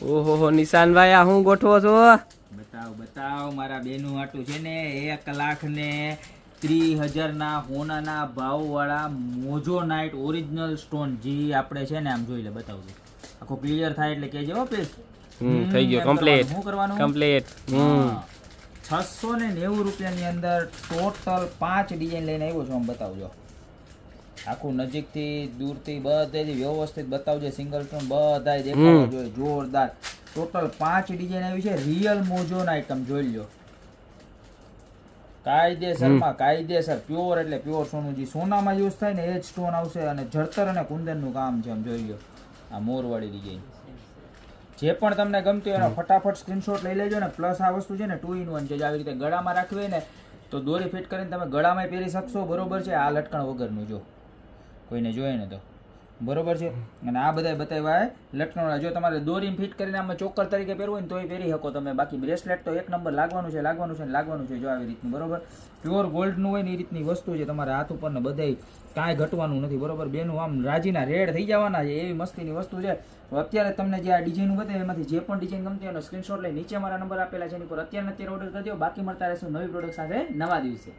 ઓહો નિશાનભાઈ આ હું ગોઠવો છો? બતાવ મારા બેનું હાટું છે ને 1,30,000 ના હોનાના ભાવ વાળા મોજો નાઇટ ઓરિજિનલ સ્ટોન જે આપણે છે ને આમ જોઈ લે બતાવજો આખો ક્લિયર થાય એટલે કહેજો હો પ્લીઝ. થઈ ગયો કમ્પ્લીટ. શું કરવાનું? કમ્પ્લીટ. 690 રૂપિયાની અંદર ટોટલ 5 ડિઝાઇન લઈને આવ્યો છું. આમ બતાવજો આખું નજીકથી દૂરથી બધેથી વ્યવસ્થિત બતાવજો. સિંગલ સ્ટોન બધાય દેખાવા જોઈએ જોરદાર. ટોટલ 5 ડિઝાઇન આવી છે. રિયલ મોજો નાઇટ તમે જોઈ લો. કાયદેસરમાં કાયદેસર પ્યોર એટલે પ્યોર સોનું જે સોનામાં યુઝ થાય ને એ જ સ્ટોન આવશે અને જળતર અને કુંદનનું કામ છે. આમ જોઈ લો આ મોરવાળી ડિઝાઇન. જે પણ તમને ગમતું એનો ફટાફટ સ્ક્રીનશોટ લઈ લેજો ને. પ્લસ આ વસ્તુ છે ને 2 in 1 છે. આવી રીતે ગળામાં રાખવી ને તો દોરી ફિટ કરીને તમે ગળામાં પહેરી શકશો. બરોબર છે. આ લટકણ વગરનું જો કોઈને જોઈએ ને તો બરોબર છે. અને આ બધા બતાવ્યા લટકણવાળા. જો તમારે દોરી ફિટ કરીને આમાં ચોકર તરીકે પહેરવું હોય ને તોય પહેરી શકો તમે. બાકી બ્રેસલેટ તો એક નંબર લાગવાનું છે લાગવાનું છે ને લાગવાનું છે. જો આવી રીતનું બરોબર પ્યોર ગોલ્ડનું હોય ને એ રીતની વસ્તુ છે. તમારા હાથ ઉપર ને બધાય કાંઈ ઘટવાનું નથી. બરોબર બેનું આમ રાજીના રેડ થઈ જવાના છે એવી મસ્તીની વસ્તુ છે. અત્યારે તમને જે આ ડિઝાઇન બતાવે એમાંથી જે પણ ડિઝાઇન ગમતી હોય એનો સ્ક્રીનશોટ લઈ નીચે મારા નંબર આપેલા છે એની પર અત્યારે ઓર્ડર કરી દો. બાકી મળતા રહેશું નવી પ્રોડક્ટ સાથે નવા દિવસે.